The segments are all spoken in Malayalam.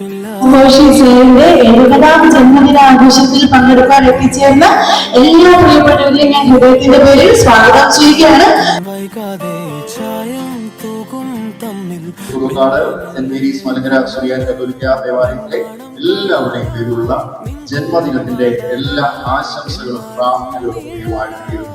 സാറിന്റെ 70ാം ജന്മദിനാഘോഷത്തിൽ പങ്കെടുക്കാൻ എത്തിച്ചേർന്ന എല്ലാ പ്രിയപ്പെട്ടവരെയും ഞാൻ ഹൃദയത്തിന്റെ പേരിൽ സ്വാഗതം ചെയ്യുകയാണ്. സെന്റ് മേരീസ് മലങ്കര സുറിയാനി കത്തോലിക്ക ദേവാലയത്തിലെ എല്ലാവരുടെയും പേരിലുള്ള ജന്മദിനത്തിന്റെ എല്ലാ ആശംസകളും പ്രാർത്ഥനകളും വാഴ്ത്തുകയും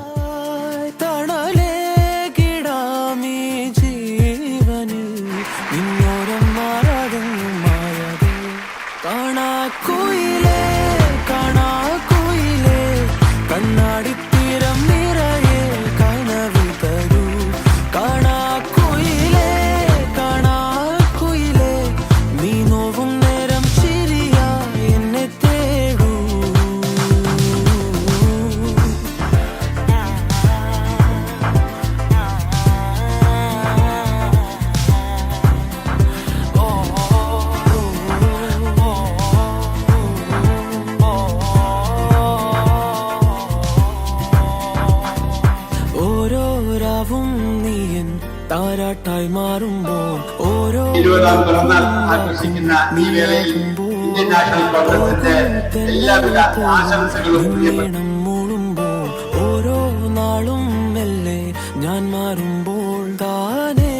താരാട്ടായി മാറുമ്പോൾ ഓരോ 20ാം പിറന്നാൾ ആഘോഷിക്കുന്ന ഈ വേളയിൽ ഇന്ത്യൻ നാഷണൽ കോൺഗ്രസിന്റെ എല്ലാവിധ ആശംസകളും മൂളുമ്പോൾ ഓരോ നാളും മെല്ലെ ഞാൻ മാറുമ്പോൾ താനേ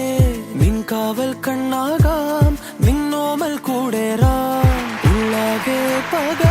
നിൻ കാവൽ കണ്ണാകാം നിന്നോമൽ കൂടെ ഉള്ളാകെ പക